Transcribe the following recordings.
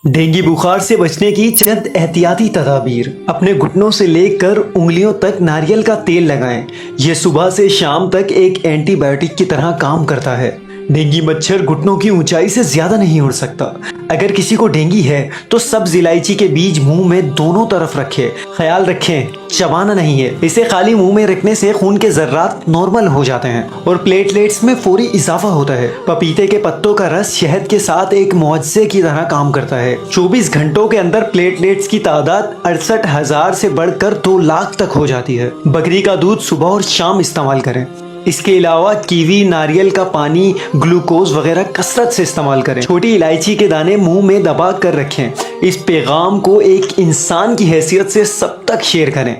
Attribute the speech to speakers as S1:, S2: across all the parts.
S1: Dengue बुखार से बचने की चंद एहतियाती तदाबीर। अपने घुटनों से लेकर उंगलियों तक नारियल का तेल लगाएं। यह सुबह से शाम तक एक एंटीबायोटिक की तरह काम करता है। डेंगू मच्छर घुटनों की ऊंचाई से ज्यादा नहीं उड़ सकता। अगर किसी को डेंगू है तो सब्ज इलायची के बीज मुंह में दोनों तरफ रखें। ख्याल रखें, चबाना नहीं है। इसे खाली मुंह में रखने से खून के जर्रात नॉर्मल हो जाते हैं और प्लेटलेट्स में फौरी इजाफा होता है। पपीते के पत्तों का रस शहद के साथ एक मुआवजे की तरह काम करता है। 24 घंटों के अंदर प्लेटलेट्स की तादाद 68,000 से बढ़कर 2 लाख तक हो जाती है। बकरी का दूध सुबह और शाम इस्तेमाल करें। इसके अलावा कीवी, नारियल का पानी, ग्लूकोज वगैरह कसरत से इस्तेमाल करें। छोटी इलायची के दाने मुंह में दबा कर रखें। इस पैगाम को एक इंसान की हैसियत से सब तक शेयर करें।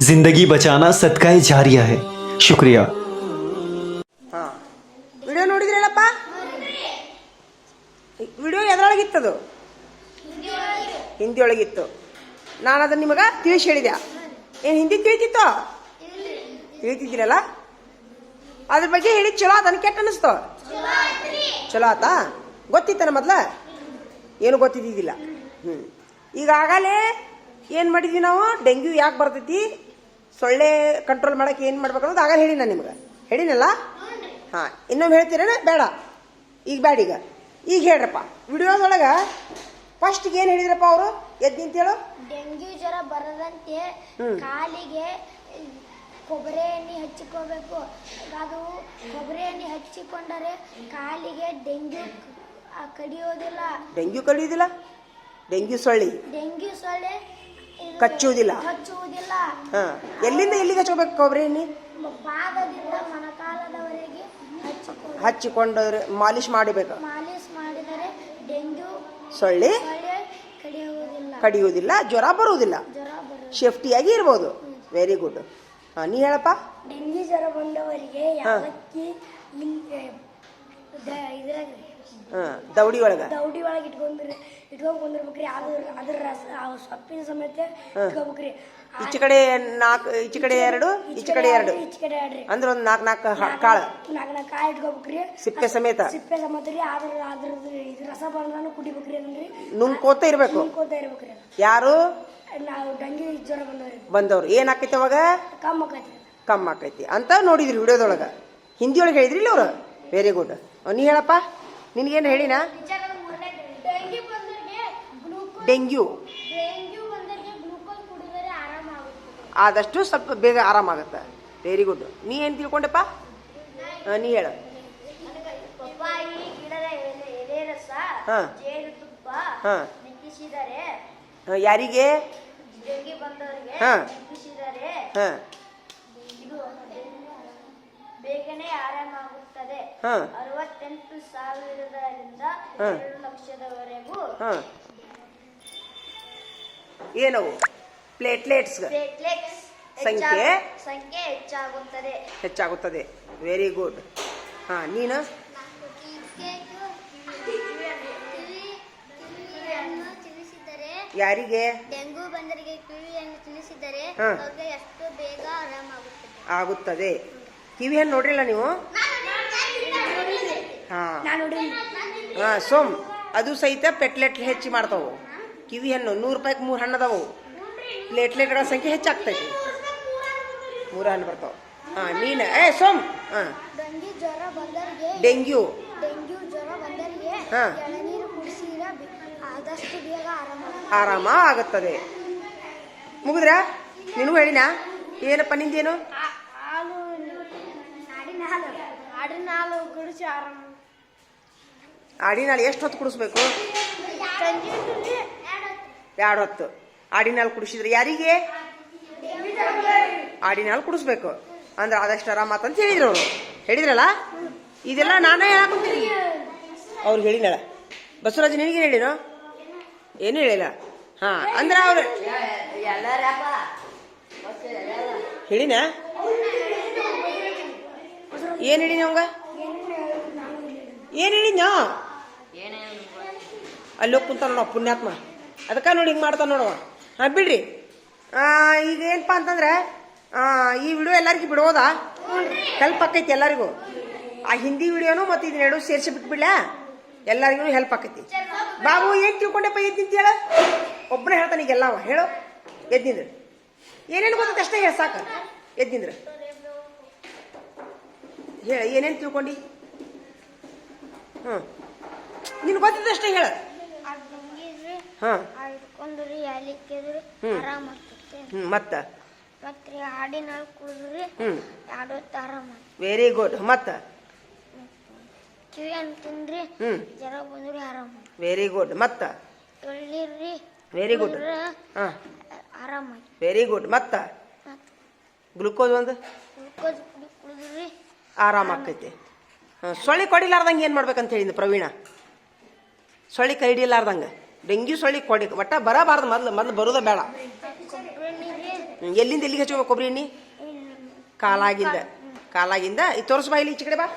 S1: जिंदगी बचाना सदका जारिया है। शुक्रिया।
S2: ವಿಡಿಯೋ ನೋಡಿದ್ರಲ್ಲಪ್ಪ? ವಿಡಿಯೋ ಎದರೊಳಗಿತ್ತದು? ಹಿಂದಿ ಒಳಗಿತ್ತು. ನಾನು ಅದನ್ನು ನಿಮಗೆ ತಿಳಿಸಿ ಹೇಳಿದೆ. ಏನು ಹಿಂದಿ ತಿಳಿತಿತ್ತೋ? ತಿಳಿತಿದ್ದೀರಲ್ಲ, ಅದ್ರ ಬಗ್ಗೆ ಹೇಳಿ ಚಲೋ ಆತ ಕೆಟ್ಟ ಅನ್ನಿಸ್ತು? ಚಲೋ ಆತಾ? ಗೊತ್ತಿತ್ತನ ಮೊದ್ಲ? ಏನು ಗೊತ್ತಿದ್ದಿದ್ದಿಲ್ಲ. ಈಗಾಗಲೇ ಏನು ಮಾಡಿದ್ವಿ ನಾವು? ಡೆಂಗ್ಯೂ ಯಾಕೆ ಬರ್ತೈತಿ, ಸೊಳ್ಳೆ ಕಂಟ್ರೋಲ್ ಮಾಡಕ್ಕೆ ಏನು ಮಾಡ್ಬೇಕು ಅನ್ನೋದು ಆಗ ಹೇಳಿ ನಾನು ನಿಮ್ಗೆ ಹೇಳಿನಲ್ಲ. ಹಾಂ, ಇನ್ನೊಮ್ಮೆ ಹೇಳ್ತೀರೇನ? ಬೇಡ, ಈಗ ಬೇಡ. ಈಗ ಹೇಳ್ರಪ್ಪ. ವಿಡಿಯೋದೊಳಗೆ ಫಸ್ಟ್ಗೆ ಏನು ಹೇಳಿದ್ರಪ್ಪ ಅವರು? ಎದ್ದು ನಿಂತೇಳು.
S3: ಡೆಂಗ್ಯೂ ಜ್ವರ ಬರದಂತೆ ಕಾಲಿಗೆ ಕೊಬ್ಬರಿ ಎಣ್ಣೆ ಹಚ್ಚಿಕೋಬೇಕು. ಅದು ಕೊಬ್ಬರಿ ಎಣ್ಣೆ ಹಚ್ಚಿಕೊಂಡರೆ ಕಾಲಿಗೆ ಡೆಂಗ್ಯೂ ಕಡಿಯೋದಿಲ್ಲ.
S2: ಡೆಂಗ್ಯೂ ಕಡಿಯೋದಿಲ್ಲ? ಡೆಂಗ್ಯೂ ಸೊಳ್ಳೆ ಕಚ್ಚುವುದಿಲ್ಲ. ಎಲ್ಲಿಂದ ಎಲ್ಲಿಗೆ ಹಚ್ಕೋಬೇಕು ಕೊಬ್ಬರಿ ಎಣ್ಣೆ?
S3: ಪಾದದಿಂದ ಮೊಣಕಾಲದವರೆಗೆ
S2: ಹಚ್ಚಿಕೊಂಡ್ರೆ ಮಾಲಿಶ್ ಮಾಡಬೇಕು.
S3: ಮಾಲಿಶ್ ಮಾಡಿದರೆ ಡೆಂಗ್ಯೂ
S2: ಸೊಳ್ಳೆ ಕಡಿಯುವುದಿಲ್ಲ, ಜ್ವರ ಬರುವುದಿಲ್ಲ, ಸೇಫ್ಟಿಯಾಗಿ ಇರ್ಬೋದು. Very good. ನೀ ಹೇಳಪ್ಪ.
S3: ಡೆಂಗ್ಯೂ ಜ್ವರ ಬಂದವರಿಗೆ ಯಾವತ್ತಿ
S2: ದೌಡಿ ಒಳಗೆ
S3: ಇಟ್ಕೊಂಡ್ ಕುಂದಿರ್ಬೇಕ್ರಿ. ಅದ್ರ ರಸ ಸೊಪ್ಪಿನ ಸಮೇತ ಇಟ್ಕೋಬೇಕ್ರಿ.
S2: ಈಚೆ ಕಡೆ 4, ಈಚೆ ಕಡೆ 2, ಈಚೆ ಕಡೆ 2 ಅಂದ್ರೆ ಒಂದು 4 ಕಾಳು
S3: ಇಟ್ಕೋಬೇಕ್ರಿ.
S2: ಸಿಪ್ಪೆ ಸಮೇತ
S3: ರೀ. ಅದ್ರದ್ದು ಇದು ರಸ ಬಂದ್ರೂ ಕುಡಿಬೇಕ್ರಿ. ಅದನ್ರಿ
S2: ನುಂಗ್ಕೋತ ಇರ್ಬೇಕು. ಯಾರು?
S3: ನಾವು ಡೆಂಗ್ಯೂ ಜ್ವರ
S2: ಬಂದವ್ರು ಏನಾಕೈತಿ ಅವಾಗ? ಕಮ್ಮ ಆಕೈತಿ ಅಂತ ನೋಡಿದ್ರಿ ವಿಡಿಯೋದೊಳಗೆ. ಹಿಂದಿ ಒಳಗೆ ಹೇಳಿದ್ರಿ ಇಲ್ಲ ಅವ್ರು? Very good. ನೀ ಹೇಳಪ್ಪ, ನಿನ್ಗೇನು ಹೇಳಿನಾ? ಡೆಂಗ್ಯೂ ಆದಷ್ಟು ಸ್ವಲ್ಪ ಬೇಗ ಆರಾಮಾಗತ್ತೆ. Very good. ನೀ ಏನು ತಿಳ್ಕೊಂಡೆಪ್ಪ? ನೀ ಹೇಳ.
S3: ಪಪ್ಪಾಯಿ ಗಿಡದ ಎಲೆ ರಸ, ಜೇನುತುಪ್ಪ ನೆಕ್ಕಿಸಿದರೆ
S2: ಯಾರಿಗೆ?
S3: ಡೆಂಗ್ಯೂ ಬಂದವರಿಗೆ ನೆಕ್ಕಿಸಿದರೆ ಬೇಗನೆ ಆರಾಮಾಗುತ್ತದೆ. 68,000ರಿಂದ 2 ಲಕ್ಷದವರೆಗೂ
S2: ಏನವು ಪ್ಲೇಟ್ಲೆಟ್ಸ್ ಸಂಖ್ಯೆ ಹೆಚ್ಚಾಗುತ್ತದೆ. Very good. ನೀನು? ಯಾರಿಗೆ?
S3: ಡೆಂಗ್ಯೂ ಬಂದವರಿಗೆ ಕಿವಿಯನ್ನು ತಿಳಿಸಿದರೆ ಎಷ್ಟು ಬೇಗ
S2: ಆಗುತ್ತದೆ. ಕಿವಿ ಹಣ್ಣು ನೋಡ್ರಿಲ್ಲ ನೀವು? ಸೋಮ್ ಅದು ಸಹಿತ ಪೆಟ್ಲೆಟ್ ಹೆಚ್ಚಿ ಮಾಡ್ತಾವು. ಕಿವಿ ಹಣ್ಣು 100 ರೂಪಾಯಿಗೆ 3 ಹಣ್ಣು ಅದಾವು. ಪ್ಲೇಟ್ಲೆಟ್ಗಳ ಸಂಖ್ಯೆ ಹೆಚ್ಚಾಗ್ತೈತಿ. 3 ಹಣ್ಣು ಬರ್ತಾವ. ನೀನು ಸೋಮ್ ಡೆಂಗ್ಯೂ
S3: ಜ್ವರ ಬಂದವರಿಗೆ ಎಳನೀರು ಕುಡಿಸಿದರೆ ಆದಷ್ಟು ಬೇಗ
S2: ಆರಾಮ ಆಗುತ್ತದೆ. ಮುಗಿದ್ರ? ನೀನು ಹೇಳಿನಾ? ಏನಪ್ಪ ನಿಂದೇನು? ಆಡಿನ ಹಾಲು ಎಷ್ಟು ಹೊತ್ತು ಕುಡಿಸ್ಬೇಕು? 2 ಹೊತ್ತು ಆಡಿನ ಹಾಲು ಕುಡಿಸಿದ್ರೆ ಯಾರಿಗೆ? ಆಡಿನ ಹಾಲು ಕುಡಿಸ್ಬೇಕು ಅಂದ್ರೆ ಆದಷ್ಟು ಆರಾಮಾತಂತ ಹೇಳಿದ್ರು ಅವರು. ಹೇಳಿದ್ರಲ್ಲ, ಇದೆಲ್ಲ ನಾನೇ ಹೇಳಾಕೊಂತೀನಿ. ಅವ್ರು ಹೇಳಿನಳ. ಬಸವರಾಜ್ ನಿನಗೇನು ಹೇಳಿನೋ? ಏನು ಹೇಳಿಲ್ಲ. ಅಂದ್ರೆ ಅವ್ರು ಹೇಳಿನ? ಏನು ಹೇಳಿನ ಅವಂಗ? ಏನು ಹೇಳಿನ? ಅಲ್ಲಿ ಹೋಗಿ ಕುಂತ ನೋಡ ಪುಣ್ಯಾತ್ಮ. ಅದಕ್ಕೆ ನೋಡಿ ಹಿಂಗೆ ಮಾಡ್ತಾನೆ ನೋಡುವ. ಬಿಡ್ರಿ. ಈಗ ಏನಪ್ಪ ಅಂತಂದ್ರೆ ಈ ವಿಡಿಯೋ ಎಲ್ಲರಿಗೂ ಬಿಡೋದಾ? ಹೆಲ್ಪ್ ಆಕೈತಿ ಎಲ್ಲರಿಗೂ. ಆ ಹಿಂದಿ ವಿಡಿಯೋನು ಮತ್ತು ಇದನ್ನೆರಡು ಸೇರಿಸಿ ಬಿಟ್ಬಿಡ್ಲಾ? ಎಲ್ಲರಿಗೂ ಹೆಲ್ಪ್ ಆಕೈತಿ. ಬಾಬು ಏನ್ ತಿಳ್ಕೊಂಡೆಪ್ಪ ಎದ್ದು ನಿಂತ ಹೇಳ. ಒಬ್ಬನೇ ಹೇಳ್ತಾನೆ ಈಗೆಲ್ಲ ಹೇಳು. ಎದ್ದು ನಿಂದ್ರೆ ಏನೇನು ಗೊತ್ತೈತೆ ಅಷ್ಟೇ ಹೇಳ ಸಾಕು. ಎದ್ದು ನಿಂದ್ರೆ ಹೇಳ ಏನೇನು ತಿಳ್ಕೊಂಡಿ. ನಿನ್ ಗೊತ್ತಿದ್ದ ಅಷ್ಟೇ ಹೇಳ.
S3: ಹಿಡ್ಕೊಂಡ್ರಿ ಯಾಲಿಕ್ಕಿದ್ರಿ ಆರಾಮ ಆಗ್ತೈತಿ.
S2: ಮತ್ತ
S3: ಮತ್ರಿ ಹಾಡಿನ ಹಾಲು ಕುಡಿದ್ರಿ ಎರಡು ಹೊತ್ತು ಆರಾಮ.
S2: Very good. ಮತ್ತ
S3: ಕಿವಿ ಹಣ್ಣು ತಿಂದ್ರಿ ಜ್ವರ ಬಂದ್ರಿ ಆರಾಮ.
S2: Very good. ಮತ್ತ
S3: ಎಳ್ಳಿರ್ರಿ
S2: ವೆರಿ ಗುಡ್.
S3: ಆರಾಮ.
S2: Very good. ಮತ್ತ ಗ್ಲುಕೋಸ್ ಒಂದು
S3: ಗ್ಲುಕೋಸ್ ಕುಡಿದ್ರಿ
S2: ಆರಾಮ ಆಕೈತಿ. ಸೊಳ್ಳಿ ಕೊಡಿಲಾರ್ದಂಗೆ ಏನು ಮಾಡ್ಬೇಕಂತ ಹೇಳಿದ ಪ್ರವೀಣ. ಸೊಳ್ಳಿ ಕೈ ಹಿಡಿಲಾರ್ದಂಗೆ ಡೆಂಗ್ಯೂ ಸೊಳ್ಳಿ ಕೊಡಿ ಒಟ್ಟ ಬರಬಾರ್ದು. ಮೊದ್ಲು ಬರೋದ ಬೇಡ. ಎಲ್ಲಿಂದ ಎಲ್ಲಿಗೆ ಹಚ್ಕೋಬೇಕು ಕೊಬ್ಬರಿ ಎಣ್ಣೆ? ಕಾಲಾಗಿಂದ ಇದು ತೋರಿಸ್ಬಾ ಇಲ್ಲಿ ಈಚೆ ಕಡೆ ಬಾ.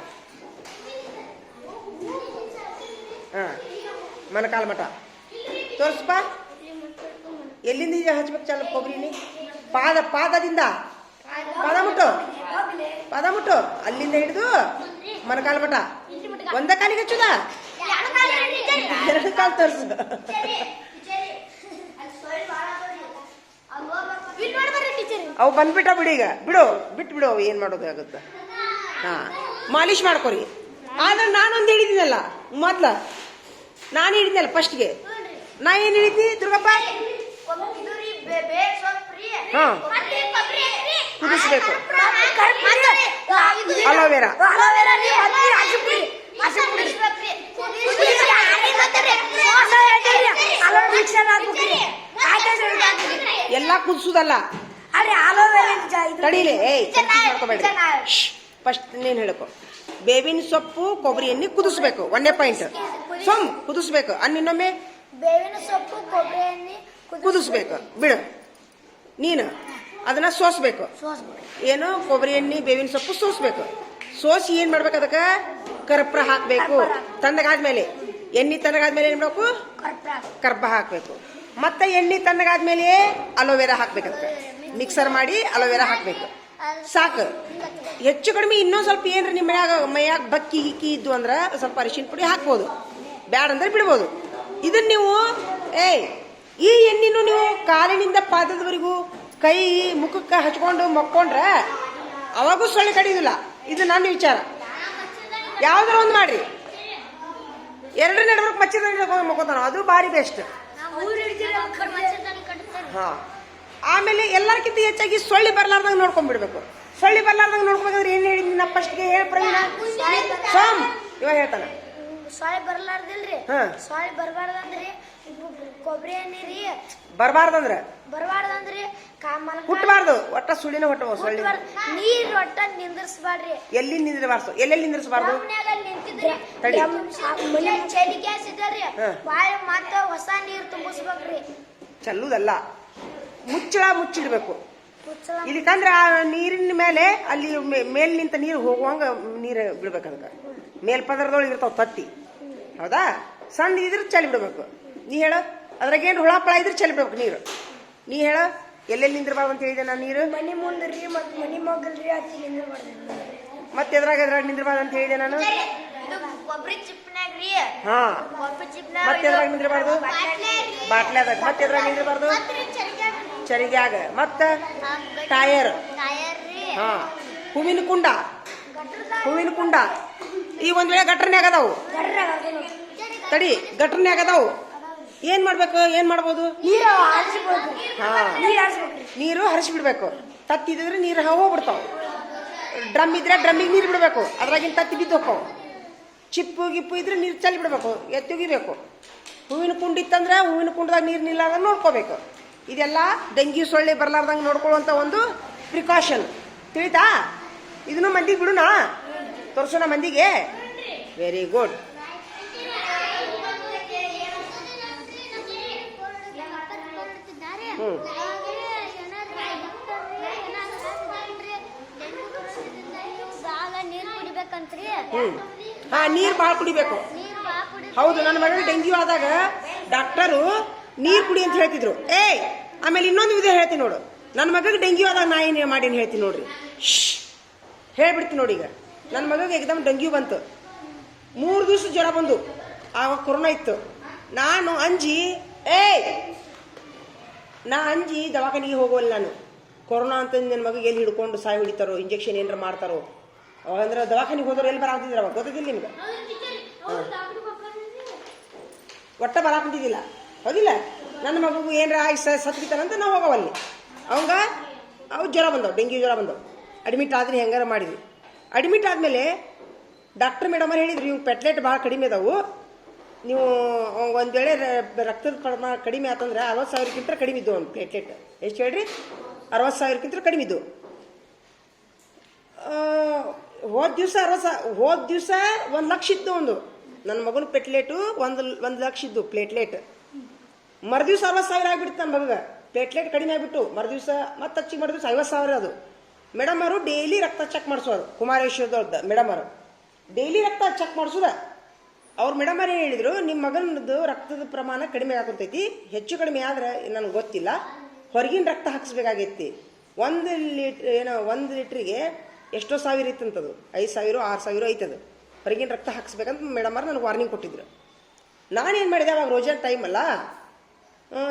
S2: ಮೊಣಕಾಲ ಮಠ ತೋರಿಸ್ಬಾ. ಎಲ್ಲಿಂದ ಈಗ ಹಚ್ಬೇಕು ಚಲ ಕೊಬ್ಬರಿ ಎಣ್ಣೆ? ಪಾದದಿಂದ ಪಾದ ಮುಟ್ಟು ಅಲ್ಲಿಂದ ಹಿಡಿದು ಮೊಣಕಾಲ ಮಠ. ಒಂದ ಕಾಲಿಗೆ ಹಚ್ಚುದ? ಎರಡು ಕಾಲು ತೋರಿಸು. ಅವು ಬಂದ್ಬಿಟ್ಟ ಬಿಡಿ. ಈಗ ಬಿಡು ಅವು ಏನ್ ಮಾಡೋದು ಆಗುತ್ತೆ. ಮಾಲಿಶ್ ಮಾಡ್ಕೊರಿ. ಆದ್ರೆ ನಾನೊಂದು ಹಿಡಿದಿನಲ್ಲ ನಾನು ಹಿಡಿದ್ನಲ್ಲ ಫಸ್ಟ್ಗೆ. ನಾ ಏನ್ ಹಿಡಿದ್ನಿ ದುರ್ಗಪ್ಪ? ಕುದಿಸ್ಬೇಕು. ಅಲೋವೆರಾ ಎಲ್ಲ ಕುದಿಸುದಲ್ಲ. ತಡೀಲಿ. ಫಸ್ಟ್ ನೀನ್ ಹೇಳ್ಕೊ. ಬೇವಿನ ಸೊಪ್ಪು ಕೊಬ್ಬರಿ ಎಣ್ಣೆ ಕುದಿಸ್ಬೇಕು. 1 ಪಾಯಿಂಟ್. ಕುದಿಸ್ಬೇಕು. ಇನ್ನೊಮ್ಮೆ
S3: ಬೇವಿನ ಸೊಪ್ಪು ಕೊಬ್ಬರಿ ಎಣ್ಣೆ
S2: ಕುದಿಸ್ಬೇಕು. ಬಿಡು ನೀನು ಅದನ್ನ ಸೋಸ್ಬೇಕು. ಏನು ಕೊಬ್ಬರಿ ಎಣ್ಣೆ ಬೇವಿನ ಸೊಪ್ಪು ಸೋಸ್ಬೇಕು. ಸೋಸಿ ಏನ್ ಮಾಡ್ಬೇಕು? ಅದಕ್ಕೆ ಕರ್ಪೂರ ಹಾಕ್ಬೇಕು. ತಣ್ಣಗಾದ್ಮೇಲೆ ಎಣ್ಣೆ ತಣ್ಣಗಾದ್ಮೇಲೆ ಏನ್ ಮಾಡ್ಬೇಕು? ಕರ್ಪೂರ ಹಾಕ್ಬೇಕು. ಮತ್ತೆ ಎಣ್ಣೆ ತಣ್ಣಗಾದ್ಮೇಲೆ ಅಲೋವೆರಾ ಹಾಕ್ಬೇಕು. ಅದಕ್ಕೆ ಮಿಕ್ಸರ್ ಮಾಡಿ ಅಲೋವೆರಾ ಹಾಕ್ಬೇಕು. ಸಾಕು. ಹೆಚ್ಚು ಕಡಿಮೆ ಇನ್ನೊಂದು ಸ್ವಲ್ಪ ಏನ್ರಿ ನಿಮ್ಮ ಮೈಯಾಗ ಬಕ್ಕಿ ಗಿಕ್ಕಿ ಇದ್ದು ಅಂದ್ರೆ ಸ್ವಲ್ಪ ಅರಿಶಿನ ಪುಡಿ ಹಾಕ್ಬೋದು. ಬ್ಯಾಡ ಅಂದ್ರೆ ಬಿಡ್ಬೋದು. ಇದನ್ನ ನೀವು ಈ ಎಣ್ಣೆನು ನೀವು ಕಾಲಿನಿಂದ ಪಾದದವರೆಗೂ ಕೈ ಮುಖಕ್ಕೆ ಹಚ್ಕೊಂಡು ಮಕ್ಕೊಂಡ್ರೆ ಅವಾಗೂ ಸೊಳ್ಳೆ ಕಡಿಯೋದಿಲ್ಲ. ಇದು ನನ್ನ ವಿಚಾರ. ಯಾವ್ದಾರ ಒಂದು ಮಾಡ್ರಿ. 2 ನಡುವರ್ಕ್ ಮಚ್ಚದ ಮಕ್ಕೋತಾನ, ಅದು ಭಾರಿ ಬೆಸ್ಟ್. ಆಮೇಲೆ ಎಲ್ಲರಿಗಿಂತ ಹೆಚ್ಚಾಗಿ ಸೊಳ್ಳಿ ಬರ್ಲಾರ್ದಂಗೆ ನೋಡ್ಕೊಂಡ್ಬಿಡ್ಬೇಕು. ಸೊಳ್ಳಿ ಬರ್ಲಾರ್ದಂಗೆ ನೋಡ್ಕೋಬೇಕಂದ್ರೆ ಏನ್ ಹೇಳಿದ್ನಿ ನಾ ಫಸ್ಟ್ಗೆ? ಹೇಳಿ ಪ್ರವೀಣ. ಇವಾಗ ಹೇಳ್ತಾನ.
S3: ಸೊಳ್ಳೆ ಬರ್ಲಾರ್ದಿಲ್ರಿ. ಸೊಳ್ಳೆ ಬರ್ಬಾರ್ದಂದ್ರಿ ಕೊಬ್ಬರಿ ಎಣ್ಣೆ ರೀ.
S2: ಬರ್ಬಾರ್ದಂದ್ರೆ ಹುಟ್ಟಬಾರ್ದು. ಒಟ್ಟ ಸುಳಿನ ಹೊಟ್ಟವ ಸೊಳ್ಳಿ.
S3: ನೀರ್ ಒಟ್ಟ ನಿಂದ್ರಿಸಬಾರ್ರಿ.
S2: ಎಲ್ಲಿ ನಿಂದ್ರಬಾರ್ದು? ಎಲ್ಲೆಲ್ಲಿ ನಿಂದ್ರಿಸಬಾರ್ದು?
S3: ಚಳಿ ಗ್ಯಾಸ್ ಇದ್ರಿ ಮತ್ತ ಹೊಸ ನೀರ್ ತುಂಬಿಸ್ಬೇಕ್ರಿ.
S2: ಚಲ್ಲುದಲ್ಲ, ಮುಚ್ಚಿಡ್ಬೇಕು. ಇಲ್ಲಿಕಂದ್ರೆ ಆ ನೀರಿನ ಮೇಲೆ ಅಲ್ಲಿ ಮೇಲ್ ನಿಂತ ನೀರು ಹೋಗುವಂಗ ನೀರು ಬಿಡ್ಬೇಕು. ಅದಕ್ಕೆ ಮೇಲ್ಪದರದೊಳಗೆ ಇರ್ತಾವ ತತ್ತಿ. ಹೌದಾ? ಸಣ್ಣ ಇದ್ರೆ ಚಲಿ ಬಿಡ್ಬೇಕು. ನೀ ಹೇಳ ಅದ್ರಾಗ ಏನು ಹುಳಪಳ ಇದ್ರೆ ಚಲಿ ಬಿಡ್ಬೇಕು ನೀರು. ನೀ ಹೇಳ ಎಲ್ಲೆಲ್ಲಿ ನಿಂದಿರ್ಬಾರ್ದು ಅಂತ ಹೇಳಿದೆ ನಾನು? ನೀರು
S3: ಮನಿ ಮುಂದ್ರಿ ಮತ್ ಮನಿ ಮಗಲ್ರಿ ಅತಿ ನಿಂದಿರ್ಬಾರ್ದು.
S2: ಮತ್ತೆ ಎದ್ರಾಗ ನಿಂದಿರ್ಬಾರ್ದು ಅಂತ ಹೇಳಿದೆ ನಾನು?
S3: ಕೊಬ್ಬರಿ ಚಿಪ್ನಾಗ್ರಿ.
S2: ಮತ್ತೆ ಎದ್ರಾಗ ನಿಂದಿರ್ಬಾರ್ದು? ಬಾಟ್ಲ್ಯಾದಾಗ. ಮತ್ತೆ ಎದ್ರಾಗ ನಿಂದಿರ್ಬಾರ್ದು? ಚರಿಗ್ಯಾಗ. ಮತ್ತ ಟಯರ್. ಹೂವಿನ ಕುಂಡ. ಈಗ ಒಂದ್ ವೇಳೆ ಗಟ್ರನ್ಯಾಗ ಅದಾವು. ತಡಿ, ಗಟ್ರನ್ಯಾಗ ಅದಾವು. ಏನ್ ಮಾಡ್ಬೋದು? ನೀರು ಹರಿಸಿಬಿಡ್ಬೇಕು. ತತ್ತಿದ್ರೆ ನೀರು ಹೋಗ್ಬಿಡ್ತಾವ. ಡ್ರಮ್ ಇದ್ರೆ ಡ್ರಮ್ಮಿಗೆ ನೀರು ಬಿಡ್ಬೇಕು. ಅದ್ರಾಗಿನ ತತ್ತಿ ಬಿದ್ದು ಹೋಗ್ತಾವ. ಚಿಪ್ಪು ಗಿಪ್ಪು ಇದ್ರೆ ನೀರು ಚಲ್ಲಿ ಬಿಡ್ಬೇಕು. ಎತ್ತುಗಿಬೇಕು. ಹೂವಿನ ಕುಂಡ ಇತ್ತಂದ್ರೆ ಹೂವಿನ ಕುಂಡದಾಗ ನೀರು ನಿಲ್ಲಾರ್ದಂಗೆ ನೋಡ್ಕೋಬೇಕು. ಇದೆಲ್ಲ ಡೆಂಗ್ಯೂ ಸೊಳ್ಳೆ ಬರ್ಲಾರ್ದಂಗೆ ನೋಡ್ಕೊಳ್ಳುವಂಥ ಒಂದು ಪ್ರಿಕಾಷನ್. ತಿಳಿತಾ? ಇದನ್ನು ಮಂದಿಗೆ ಬಿಡುನಾ? ತೋರ್ಸೋಣ ಮಂದಿಗೆ. Very good. ನೀರ್ ಬಾಳ್ ಕುಡಿಬೇಕು. ಹೌದು, ನನ್ನ ಮಗಳಿಗೆ ಡೆಂಗ್ಯೂ ಆದಾಗ ಡಾಕ್ಟರು ನೀರ್ ಕುಡಿ ಅಂತ ಹೇಳ್ತಿದ್ರು. ಆಮೇಲೆ ಇನ್ನೊಂದು ವಿಧ ಹೇಳ್ತೀನಿ ನೋಡು. ನನ್ನ ಮಗಳಿಗೆ ಡೆಂಗ್ಯೂ ಆದಾಗ ನಾ ಏನ್ ಮಾಡೀನಿ ಹೇಳ್ತೀನಿ ನೋಡ್ರಿ. ಹೇಳ್ಬಿಡ್ತೀನಿ ನೋಡಿ. ಈಗ ನನ್ನ ಮಗಳಿಗೆ ಎಕ್ದಮ್ ಡೆಂಗ್ಯೂ ಬಂತು. 3 ದಿವಸ ಜ್ವರ ಬಂದು ಆವಾಗ ಕೊರೋನಾ ಇತ್ತು. ನಾನು ಅಂಜಿ ದವಾಖಾನಿಗೆ ಹೋಗೋಲ್ಲ ನಾನು. ಕೊರೋನಾ ಅಂತಂದು ನನ್ನ ಮಗಿಗೆ ಎಲ್ಲಿ ಹಿಡ್ಕೊಂಡು ಸಾಯಿ ಹೊಡಿತಾರೋ, ಇಂಜೆಕ್ಷನ್ ಏನಾರ ಮಾಡ್ತಾರೋ ಅಂದ್ರೆ ದವಾಖಾನಿಗೆ ಹೋದವ್ರು ಎಲ್ಲಿ ಬರಾಕ್ತಿದ್ರು ಅವಾಗ ಗೊತ್ತಿದ್ದಿಲ್ಲ ನಿಮ್ಗೆ. ಒಟ್ಟ ಬರಾಕ್ತಿದ್ದಿಲ್ಲ ಹೌದಿಲ್ಲ. ನನ್ನ ಮಗುಗೂ ಏನಾರ ಆಗಿ ಸತ್ಗಿತಾನಂತ ನಾವು ಹೋಗವಲ್ಲಿ. ಅವಂಗ ಅವು ಜ್ವರ ಬಂದವು, ಡೆಂಗ್ಯೂ ಜ್ವರ ಬಂದವು. ಅಡ್ಮಿಟ್ ಆದ್ರೆ ಹೆಂಗಾರ ಮಾಡಿದ್ವಿ. ಅಡ್ಮಿಟ್ ಆದಮೇಲೆ ಡಾಕ್ಟರ್ ಮೇಡಮ್ ಅವ್ರು ಹೇಳಿದ್ರು, ಇವು ಪೆಟ್ಲೆಟ್ ಭಾಳ ಕಡಿಮೆ ಅದಾವು, ನೀವು ಒಂದು ವೇಳೆ ರಕ್ತದ ಪ್ರಮಾಣ ಕಡಿಮೆ ಆತಂದ್ರೆ 60,000ಕ್ಕಿಂತ ಕಡಿಮೆ ಇದ್ದು ಒಂದು ಪ್ಲೇಟ್ಲೆಟ್. ಎಷ್ಟು ಹೇಳ್ರಿ? 60,000ಕ್ಕಿಂತ ಕಡಿಮೆ ಇದ್ದು. ಹೋದ ದಿವಸ 1 ಲಕ್ಷ ಇದ್ದು ಒಂದು ನನ್ನ ಮಗನ ಪ್ಲೇಟ್ಲೆಟು 1 ಲಕ್ಷ ಇದ್ದು ಪ್ಲೇಟ್ಲೆಟ್. ಮರುದಿವ್ಸ 60,000 ಆಗಿಬಿಡ್ತು ನನ್ನ ಮಗ. ಪ್ಲೇಟ್ಲೆಟ್ ಕಡಿಮೆ ಆಗಿಬಿಟ್ಟು ಮರುದಿವ್ಸ ಮತ್ತೆ ಹಚ್ಚಿಗೆ ಮರುದಿವ್ಸ 50,000 ಅದು. ಮೇಡಮ್ ಅವರು ಡೈಲಿ ರಕ್ತ ಚೆಕ್ ಮಾಡಿಸೋರು, ಕುಮಾರೇಶ್ವರದವ್ರದ್ದು ಮೇಡಮ್ ಅವರು ಡೈಲಿ ರಕ್ತ ಚೆಕ್ ಮಾಡಿಸೋದ. ಅವ್ರು ಮೇಡಮ್ ಅವ್ರು ಏನು ಹೇಳಿದ್ರು, ನಿಮ್ಮ ಮಗನದು ರಕ್ತದ ಪ್ರಮಾಣ ಕಡಿಮೆ ಆಗುತ್ತೈತಿ, ಹೆಚ್ಚು ಕಡಿಮೆ ಆದ್ರೆ ನನಗೆ ಗೊತ್ತಿಲ್ಲ, ಹೊರಗಿನ ರಕ್ತ ಹಾಕಿಸ್ಬೇಕಾಗೈತಿ. 1 ಲೀಟ್ರಿಗೆ ಎಷ್ಟೋ ಸಾವಿರ ಇತ್ತಂತದು, 5,000 6,000 ಐತದು. ಹೊರಗಿನ ರಕ್ತ ಹಾಕಿಸ್ಬೇಕಂತ ಮೇಡಮ್ ಅವ್ರು ನನಗೆ ವಾರ್ನಿಂಗ್ ಕೊಟ್ಟಿದ್ರು. ನಾನೇನು ಮಾಡಿದೆ ಅವಾಗ ರೋಜನ್ ಟೈಮ್ ಅಲ್ಲ,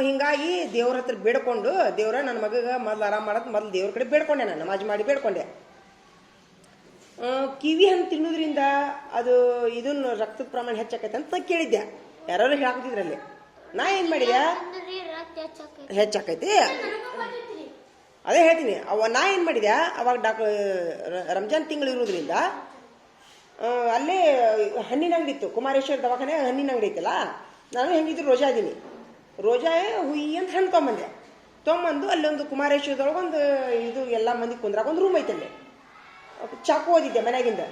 S2: ಹಿಂಗಾಗಿ ದೇವ್ರ ಹತ್ರ ಬೇಡ್ಕೊಂಡು, ದೇವ್ರ ನನ್ನ ಮಗಗೆ ಮೊದಲು ಆರಾಮ ಮಾಡೋದು ಮೊದಲು ದೇವ್ರ ಕಡೆ ಬೇಡ್ಕೊಂಡೆ, ನಾನು ನಮಾಜ್ ಮಾಡಿ ಬೇಡ್ಕೊಂಡೆ. ಕಿವಿ ಹಣ್ಣು ತಿನ್ನೋದ್ರಿಂದ ಅದು ಇದನ್ನು ರಕ್ತದ ಪ್ರಮಾಣ ಹೆಚ್ಚಾಕೈತೆ ಅಂತ ಕೇಳಿದ್ದೆ, ಯಾರು ಹೇಳಾಕತ್ತಿದ್ರಲ್ಲಿ. ನಾ ಏನು ಮಾಡಿದೆ, ಹೆಚ್ಚಾಕೈತಿ ಅದೇ ಹೇಳ್ತೀನಿ. ನಾ ಏನು ಮಾಡಿದೆ ಅವಾಗ ರಂಜಾನ್ ತಿಂಗಳು ಇರೋದ್ರಿಂದ ಅಲ್ಲೇ ಹಣ್ಣಿನ ಅಂಗಡಿ ಇತ್ತು, ಕುಮಾರೇಶ್ವರ ದವಾಖಾನೆ ಹಣ್ಣಿನ ಅಂಗಡಿ ಐತಲ್ಲ. ನಾನು ಹೆಂಗಿದ್ರು ರೋಜಾ ಇದ್ದೀನಿ, ರೋಜಾ ಹುಯಿ ಅಂತ ಹಣ್ಣು ತೊಗೊಂಬಂದು ಅಲ್ಲೊಂದು ಕುಮಾರೇಶ್ವರದೊಳಗೆ ಒಂದು ಇದು ಎಲ್ಲ ಮಂದಿ ಕುಂದ್ರಾಗ ಒಂದು ರೂಮ್ ಐತಲ್ಲಿ. ಚಾಕು ಓದಿದ್ದೆ ಮನೆಯಾಗಿಂದ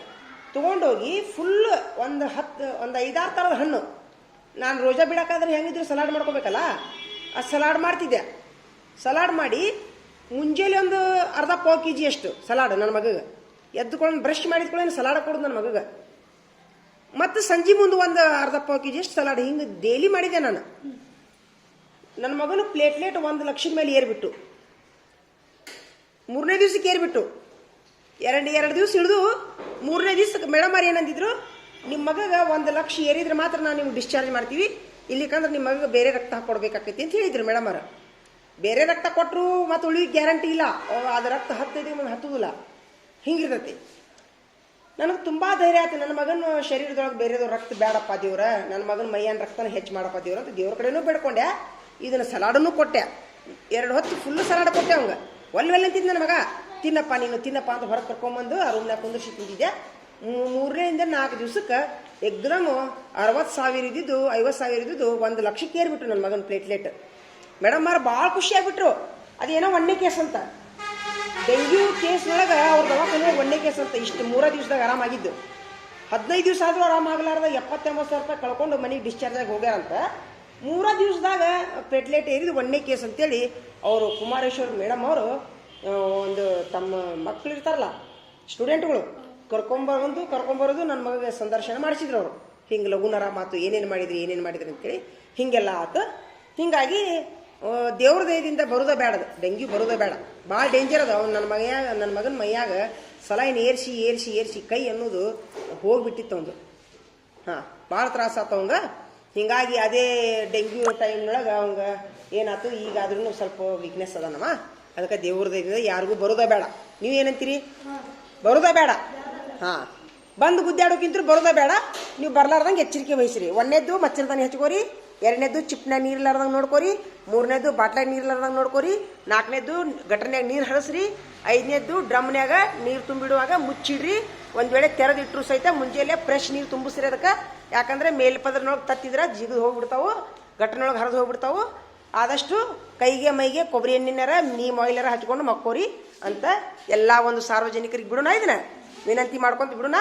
S2: ತೊಗೊಂಡೋಗಿ ಫುಲ್ ಒಂದು 5-6 ಥರದ ಹಣ್ಣು. ನಾನು ರೋಜಾ ಬಿಡೋಕ್ಕಾದ್ರೆ ಹೆಂಗಿದ್ರು ಸಲಾಡ್ ಮಾಡ್ಕೋಬೇಕಲ್ಲ, ಆ ಸಲಾಡ್ ಮಾಡ್ತಿದ್ದೆ. ಸಲಾಡ್ ಮಾಡಿ ಮುಂಜಾನೆ ಒಂದು ಅರ್ಧ ಪಾವು kg ಅಷ್ಟು ಸಲಾಡ್ ನನ್ನ ಮಗಗೆ ಎದ್ದುಕೊಂಡು ಬ್ರಷ್ ಮಾಡಿದ್ಕೊಳ್ಳೇನು ಸಲಾಡ್ ಕೊಡೋದು ನನ್ನ ಮಗಗೆ. ಮತ್ತು ಸಂಜೆ ಮುಂದೆ ಒಂದು ಅರ್ಧ ಪಾವು kg ಅಷ್ಟು ಸಲಾಡ್ ಹಿಂಗೆ ಡೈಲಿ ಮಾಡಿದ್ದೆ ನಾನು. ನನ್ನ ಮಗನು ಪ್ಲೇಟ್ಲೆಟ್ 1 ಲಕ್ಷದ ಮೇಲೆ ಏರ್ಬಿಟ್ಟು, 3ನೇ ದಿವ್ಸಕ್ಕೆ ಏರ್ಬಿಟ್ಟು, 2 ದಿವಸ ಹಿಡಿದು 3ನೇ ದಿವ್ಸಕ್ಕೆ ಮೇಡಮ್ ಅವ್ರು ಏನಂದಿದ್ರು, ನಿಮ್ಮ ಮಗಗೆ 1 ಲಕ್ಷ ಏರಿದ್ರೆ ಮಾತ್ರ ನಾವು ನಿಮ್ಗೆ ಡಿಸ್ಚಾರ್ಜ್ ಮಾಡ್ತೀವಿ, ಇಲ್ಲಿಕಂದ್ರೆ ನಿಮ್ಮ ಮಗಗೆ ಬೇರೆ ರಕ್ತ ಹಾಕೊಡ್ಬೇಕಾಕೈತಿ ಅಂತ ಹೇಳಿದ್ರು ಮೇಡಮ್ ಅವರು. ಬೇರೆ ರಕ್ತ ಕೊಟ್ಟರು ಮತ್ತು ಉಳಿಗೆ ಗ್ಯಾರಂಟಿ ಇಲ್ಲ, ಅದು ರಕ್ತ ಹತ್ತೈತಿ ಮುಂದೆ ಹತ್ತುದಿಲ್ಲ, ಹಿಂಗಿರ್ತೈತಿ. ನನಗೆ ತುಂಬ ಧೈರ್ಯ ಆಯ್ತು, ನನ್ನ ಮಗನ ಶರೀರದೊಳಗೆ ಬೇರೆದವ್ರು ರಕ್ತ ಬೇಡಪ್ಪ ದೇವ್ರ, ನನ್ನ ಮಗನ ಮೈಯನ್ ರಕ್ತನ ಹೆಚ್ಚು ಮಾಡಪ್ಪ ದೇವ್ರ ಅಂತ ದೇವ್ರ ಕಡೆನೂ ಬೇಡ್ಕೊಂಡೆ. ಇದನ್ನು ಸಲಾಡನ್ನು ಕೊಟ್ಟೆ, 2 ಹೊತ್ತು ಫುಲ್ಲು ಸಲಾಡ್ ಕೊಟ್ಟೆ ಅವಂಗೆ. ಒಲ್ಲೆ ಅಂತಿದ್ದು ನನ್ನ ಮಗ, ತಿನ್ನಪ್ಪ ನೀನು ತಿನ್ನಪ್ಪ ಅಂತ ಹೊರಗೆ ಕರ್ಕೊಂಬಂದು ಆ ರೂಮ್ನಾಗ ಕುಂದಿರ್ಸಿ ತಿಂದಿದ್ದೆ. 3ರಿಂದ 4 ದಿವ್ಸಕ್ಕೆ ಎಕ್ದಮ್ 60,000 ಇದ್ದಿದ್ದು 50,000 ಇದ್ದಿದ್ದು 1 ಲಕ್ಷಕ್ಕೆ ಏರ್ಬಿಟ್ರು ನನ್ನ ಮಗನ ಪ್ಲೇಟ್ಲೆಟ್. ಮೇಡಮ್ ಅವ್ರು ಭಾಳ ಖುಷಿಯಾಗ್ಬಿಟ್ರು. ಅದೇನೋ 1ನೇ ಕೇಸ್ ಅಂತ, ಡೆಂಗ್ಯೂ ಕೇಸ್ನೊಳಗೆ ಅವ್ರ ದವಾಖಾನೆ 1ನೇ ಕೇಸ್ ಅಂತ. ಇಷ್ಟು 3 ದಿವಸದಾಗ ಆರಾಮಾಗಿದ್ದು, 15 ದಿವಸ ಆದರೂ ಆರಾಮಾಗಲಾರ್ದ 70-80 ರೂಪಾಯಿ ಕಳ್ಕೊಂಡು ಮನೆಗೆ ಡಿಸ್ಚಾರ್ಜ್ ಆಗಿ ಹೋಗ್ಯಾರಂತ. 3 ದಿವಸದಾಗ ಪ್ಲೇಟ್ಲೆಟ್ ಏರಿದು 1ನೇ ಕೇಸ್ ಅಂತೇಳಿ ಅವರು ಕುಮಾರೇಶ್ವರ ಮೇಡಮ್ ಅವರು ಒಂದು ತಮ್ಮ ಮಕ್ಕಳು ಇರ್ತಾರಲ್ಲ ಸ್ಟೂಡೆಂಟ್ಗಳು ಕರ್ಕೊಂಬರೋದು ನನ್ನ ಮಗಗೆ ಸಂದರ್ಶನ ಮಾಡಿಸಿದ್ರು ಅವರು. ಹಿಂಗೆ ಲಘುನರ ಮಾತು ಏನೇನು ಮಾಡಿದ್ರಿ ಅಂತೇಳಿ ಹೀಗೆಲ್ಲ ಆತು. ಹೀಗಾಗಿ ದೇವ್ರ ದಯದಿಂದ ಬರೋದ ಬೇಡ, ಡೆಂಗ್ಯೂ ಬರೋದ ಬೇಡ, ಭಾಳ ಡೇಂಜರ್ ಅದ. ಅವ್ನು ನನ್ನ ಮಗನ ಮೈಯಾಗ ಸಲೈನ್ ಏರಿಸಿ ಕೈ ಅನ್ನೋದು ಹೋಗ್ಬಿಟ್ಟಿತ್ತು ಅವಂದು. ಹಾಂ, ಭಾಳ ತ್ರಾಸ ಆತ ಅವಂಗ. ಹೀಗಾಗಿ ಅದೇ ಡೆಂಗ್ಯೂ ಟೈಮ್ನೊಳಗೆ ಅವಂಗ ಏನಾಯ್ತು, ಈಗಾದ್ರೂ ಸ್ವಲ್ಪ ವೀಕ್ನೆಸ್ ಅದನಮ್ಮ. ಅದಕ್ಕೆ ದೇವ್ರ ದಯದಿಂದ ಯಾರಿಗೂ ಬರೋದ ಬೇಡ. ನೀವೇನಂತೀರಿ? ಬರೋದ ಬೇಡ. ಹಾಂ, ಬಂದು ಗುದ್ದಾಡೋಕ್ಕಿಂತ ಬರೋದ ಬೇಡ. ನೀವು ಬರ್ಲಾರ್ದಂಗೆ ಎಚ್ಚರಿಕೆ ವಹಿಸ್ರಿ. 1ನೇದ್ದು ಮಚ್ಚಲ್ದಾನೆ ಹಚ್ಕೋರಿ, 2ನೇದ್ದು ಚಿಪ್ನ ನೀರ್ಲಾರ್ದಂಗೆ ನೋಡ್ಕೋರಿ, 3ನೇದ್ದು ಬಾಟ್ಲಾಗ ನೀರ್ಲಾರ್ದಂಗೆ ನೋಡ್ಕೋರಿ, 4ನೇದ್ದು ಗಟರ್ನ್ಯಾಗ ನೀರು ಹರಿಸ್ರಿ, 5ನೇದ್ದು ಡ್ರಮ್ನ್ಯಾಗ ನೀರು ತುಂಬಿಡುವಾಗ ಮುಚ್ಚಿಡ್ರಿ. ಒಂದು ವೇಳೆ ತೆರೆದಿಟ್ರು ಸಹಿತ ಮುಂಜಾನೆ ಫ್ರೆಶ್ ನೀರು ತುಂಬಿಸ್ರಿ ಅದಕ್ಕೆ. ಯಾಕಂದರೆ ಮೇಲ್ಪದ್ರನೊಳಗೆ ತತ್ತಿದ್ರೆ ಜಿಗಿದು ಹೋಗ್ಬಿಡ್ತಾವು, ಗಟರ್ನೊಳಗೆ ಹರಿದು ಹೋಗ್ಬಿಡ್ತಾವು. ಆದಷ್ಟು ಕೈಗೆ ಮೈಗೆ ಕೊಬ್ಬರಿ ಎಣ್ಣೆನಾರ ನೀಮ್ ಆಯಿಲರ ಹಚ್ಕೊಂಡು ಮಕ್ಕೋರಿ ಅಂತ ಎಲ್ಲ ಒಂದು ಸಾರ್ವಜನಿಕರಿಗೆ ಬಿಡೋಣ, ಇದನ್ನ ವಿನಂತಿ ಮಾಡ್ಕೊಂತ ಬಿಡೋಣ.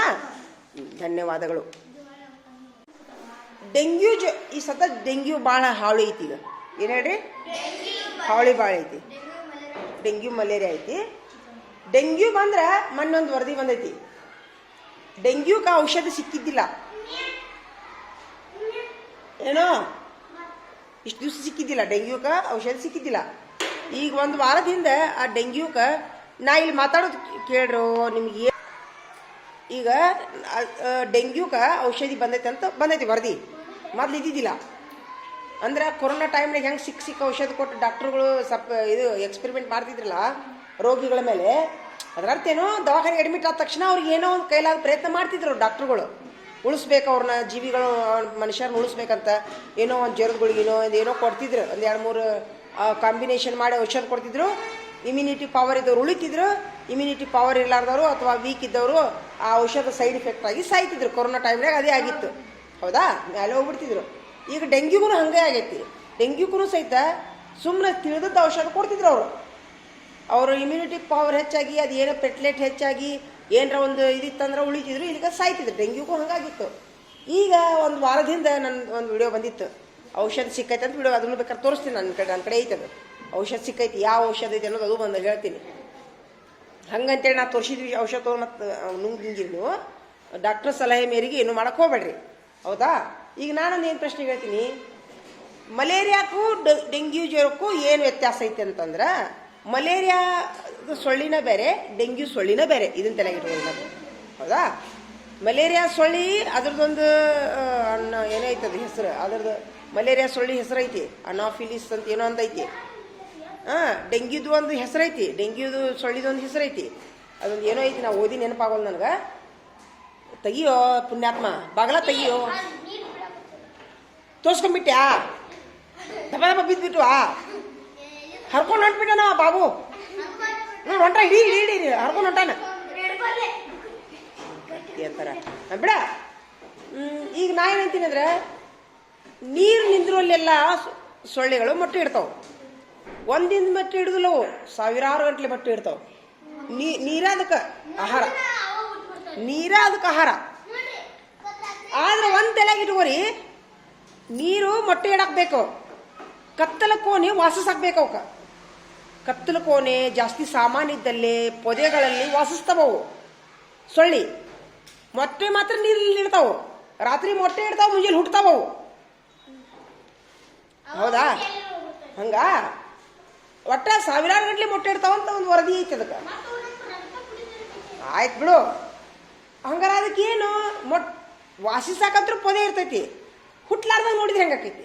S2: ಧನ್ಯವಾದಗಳು. ಡೆಂಗ್ಯೂ ಈ ಸತ ಡೆಂಗ್ಯೂ ಭಾಳ ಹಾವಳಿ ಐತಿ. ಈಗ ಏನು ಹೇಳ್ರಿ, ಹಾವಳಿ ಭಾಳ ಐತಿ. ಡೆಂಗ್ಯೂ ಮಲೇರಿಯಾ ಐತಿ. ಡೆಂಗ್ಯೂ ಬಂದ್ರೆ ಮೊನ್ನೊಂದು ವರದಿ ಬಂದೈತಿ, ಡೆಂಗ್ಯೂಗೆ ಔಷಧಿ ಸಿಕ್ಕಿದ್ದಿಲ್ಲ ಏನೋ, ಇಷ್ಟು ದಿವಸ ಸಿಕ್ಕಿದ್ದಿಲ್ಲ, ಡೆಂಗ್ಯೂಗೆ ಔಷಧಿ ಸಿಕ್ಕಿದ್ದಿಲ್ಲ. ಈಗ 1 ವಾರದಿಂದ ಆ ಡೆಂಗ್ಯೂಗೆ ನಾ ಇಲ್ಲಿ ಮಾತಾಡೋದು ಕೇಳ್ರು ನಿಮ್ಗೆ. ಈಗ ಡೆಂಗ್ಯೂಗೆ ಔಷಧಿ ಬಂದೈತಿ ವರದಿ. ಮೊದ್ಲು ಇದ್ದಿದ್ದಿಲ್ಲ. ಅಂದ್ರೆ ಕೊರೋನಾ ಟೈಮ್ನಾಗ ಹೆಂಗೆ ಸಿಕ್ಕ ಔಷಧ ಕೊಟ್ಟು ಡಾಕ್ಟ್ರುಗಳು ಇದು ಎಕ್ಸ್ಪೆರಿಮೆಂಟ್ ಮಾಡ್ತಿದ್ರಲ್ಲ ರೋಗಿಗಳ ಮೇಲೆ, ಅದರ ಅರ್ಥ ಏನೋ ದವಾಖಾನೆಗೆ ಅಡ್ಮಿಟ್ ಆದ ತಕ್ಷಣ ಅವ್ರಿಗೆ ಏನೋ ಒಂದು ಕೈಲಾದ ಪ್ರಯತ್ನ ಮಾಡ್ತಿದ್ರು ಡಾಕ್ಟ್ರುಗಳು, ಉಳಿಸ್ಬೇಕು ಅವ್ರನ್ನ, ಜೀವಿಗಳು ಮನುಷ್ಯರನ್ನ ಉಳಿಸ್ಬೇಕಂತ. ಏನೋ ಒಂದು ಜ್ವರದಗಳಿಗೇನೋ ಏನೋ ಕೊಡ್ತಿದ್ರು, ಒಂದು 2-3 ಕಾಂಬಿನೇಷನ್ ಮಾಡಿ ಔಷಧ ಕೊಡ್ತಿದ್ರು. ಇಮ್ಯುನಿಟಿ ಪವರ್ ಇದ್ದವ್ರು ಉಳಿತಿದ್ರು, ಇಮ್ಯುನಿಟಿ ಪವರ್ ಇರಲಾರ್ದವರು ಅಥವಾ ವೀಕ್ ಇದ್ದವರು ಆ ಔಷಧ ಸೈಡ್ ಎಫೆಕ್ಟ್ ಆಗಿ ಸಾಯ್ತಿದ್ರು. ಕೊರೋನಾ ಟೈಮ್ನಾಗ ಅದೇ ಆಗಿತ್ತು, ಹೌದಾ, ಮೇಲೆ ಹೋಗ್ಬಿಡ್ತಿದ್ರು. ಈಗ ಡೆಂಗ್ಯೂಗೂ ಹಂಗೆ ಆಗೈತಿ. ಡೆಂಗ್ಯೂಗೂ ಸಹಿತ ಸುಮ್ಮನೆ ತಿಳಿದದ್ದು ಔಷಧ ಕೊಡ್ತಿದ್ರು ಅವರು ಇಮ್ಯುನಿಟಿ ಪವರ್ ಹೆಚ್ಚಾಗಿ, ಅದು ಏನೋ ಪೆಟ್ಲೆಟ್ ಹೆಚ್ಚಾಗಿ ಏನರ ಒಂದು ಇದಿತ್ತಂದ್ರೆ ಉಳಿತಿದ್ರು, ಇಲ್ಲಿಗ ಸಾಯ್ತಿದ್ರು. ಡೆಂಗ್ಯೂಗೂ ಹಂಗಾಗಿತ್ತು. ಈಗ ಒಂದು ವಾರದಿಂದ ನನ್ನ ಒಂದು ವಿಡಿಯೋ ಬಂದಿತ್ತು, ಔಷಧ ಸಿಕ್ಕೈತೆ ಅಂತ ವಿಡಿಯೋ, ಅದನ್ನು ಬೇಕಾದ್ರೆ ತೋರಿಸ್ತೀನಿ. ನನ್ನ ಕಡೆ ಐತೆ ಅದು ಔಷಧ ಸಿಕ್ಕೈತಿ. ಯಾವ ಔಷಧ ಐತೆ ಅನ್ನೋದು ಅದು ಬಂದು ಹೇಳ್ತೀನಿ. ಹಂಗಂತೇಳಿ ನಾ ತೋರಿಸಿದ್ವಿ ಔಷಧ ಮತ್ತು ನುಂಗಿರಿ ನೀವು, ಡಾಕ್ಟ್ರ್ ಸಲಹೆ ಮೇರೆಗೆ ಏನು ಮಾಡೋಕ್ಕೆ ಹೋಗ್ಬೇಡ್ರಿ, ಹೌದಾ. ಈಗ ನಾನೊಂದು ಏನು ಪ್ರಶ್ನೆ ಹೇಳ್ತೀನಿ, ಮಲೇರಿಯಾಕ್ಕೂ ಡೆಂಗ್ಯೂ ಜ್ವರಕ್ಕೂ ಏನು ವ್ಯತ್ಯಾಸ ಐತೆ ಅಂತಂದ್ರೆ, ಮಲೇರಿಯಾ ಸೊಳ್ಳಿನ ಬೇರೆ, ಡೆಂಗ್ಯೂ ಸೊಳ್ಳಿನ ಬೇರೆ. ಇದನ್ನ ತಲೆಗಿಟ್ಕೊಂಡು, ಹೌದಾ. ಮಲೇರಿಯಾ ಸೊಳ್ಳಿ ಅದ್ರದ್ದೊಂದು ಏನೋ ಐತದ ಹೆಸರು, ಅದ್ರದ್ದು ಮಲೇರಿಯಾ ಸೊಳ್ಳಿ ಹೆಸರು ಐತಿ, ಅನಾಫಿಲಿಸ್ ಅಂತ ಏನೋ ಅಂತ ಐತಿ. ಡೆಂಗ್ಯೂದು ಒಂದು ಹೆಸರೈತಿ, ಡೆಂಗ್ಯೂದು ಸೊಳ್ಳಿದೊಂದು ಹೆಸರೈತಿ, ಅದೊಂದು ಏನೋ ಐತಿ, ನಾವು ಓದಿ ನೆನಪಾಗೋಲ್ಲ ನನಗೆ. ತೆಗಿಯೋ ಪುಣ್ಯಾತ್ಮ, ಬಾಗಲ ತೆಗಿಯೋ. ತೋರ್ಸ್ಕೊಂಡ್ಬಿಟ್ಟ್ಯಾ, ದಪ ದಪ ಬಿದ್ದುಬಿಟ್ವಾ, ಹರ್ಕೊಂಡು ಹೊಂಟ್ಬಿಟ್ಟಾನ ಬಾಬು. ನೋಡಿ ಹೊಂಟ, ಹಿಡಿ ಹರ್ಕೊಂಡು ಹೊಂಟಾನ ಅಂತಾರ ಬಿಡ. ಈಗ ನಾ ಏನಂತೀನಿ ಅಂದ್ರೆ, ನೀರು ನಿಂದ್ರಲ್ಲೆಲ್ಲ ಸೊಳ್ಳೆಗಳು ಮೊಟ್ಟೆ ಇಡ್ತಾವೆ. ಒಂದಿನ ಮೊಟ್ಟೆ ಹಿಡಿದಲ್ಲವು, ಸಾವಿರಾರು ಗಂಟ್ಲೆ ಮೊಟ್ಟೆ ಇಡ್ತಾವೆ. ನೀರ ಅದಕ್ಕೆ ಆಹಾರ, ನೀರ ಅದಕ್ಕೆ ಆಹಾರ. ಆದ್ರೆ ಒಂದು ತಲೆಗೆ ಇಟ್ಕೋರಿ, ನೀರು ಮೊಟ್ಟೆ ಇಡಾಕ್ಬೇಕು, ಕತ್ತಲ ಕೋಣೆ ವಾಸಿಸಾಕ್ಬೇಕು. ಅವಕ್ಕೆ ಕತ್ತಲ ಕೋಣೆ ಜಾಸ್ತಿ ಸಾಮಾನು ಇದ್ದಲ್ಲಿ ಪೊದೆಗಳಲ್ಲಿ ವಾಸಿಸ್ತಾವವು ಸೊಳ್ಳಿ. ಮೊಟ್ಟೆ ಮಾತ್ರ ನೀರಲ್ಲಿ ಇಡ್ತಾವು, ರಾತ್ರಿ ಮೊಟ್ಟೆ ಇಡ್ತಾವ, ಮುಂಜಾನೆ ಹುಟ್ಟತಾವವು, ಹೌದಾ. ಹಂಗ ಒಟ್ಟ ಸಾವಿರಾರು ಗಂಟ್ಲೆ ಮೊಟ್ಟೆ ಇಡ್ತಾವಂತ ಒಂದು ವರದಿ ಐತಿ ಅದಕ್ಕೆ. ಆಯ್ತು ಬಿಡು. ಹಂಗಾರ ಅದಕ್ಕೆ ಏನು ವಾಸಿಸಾಕಂತ್ರ ಪೊದೆ ಇರ್ತೈತಿ, ಹುಟ್ಲಾರ್ದಂಗ ನೋಡಿದ್ರೆ ಹೆಂಗಾಕೈತಿ,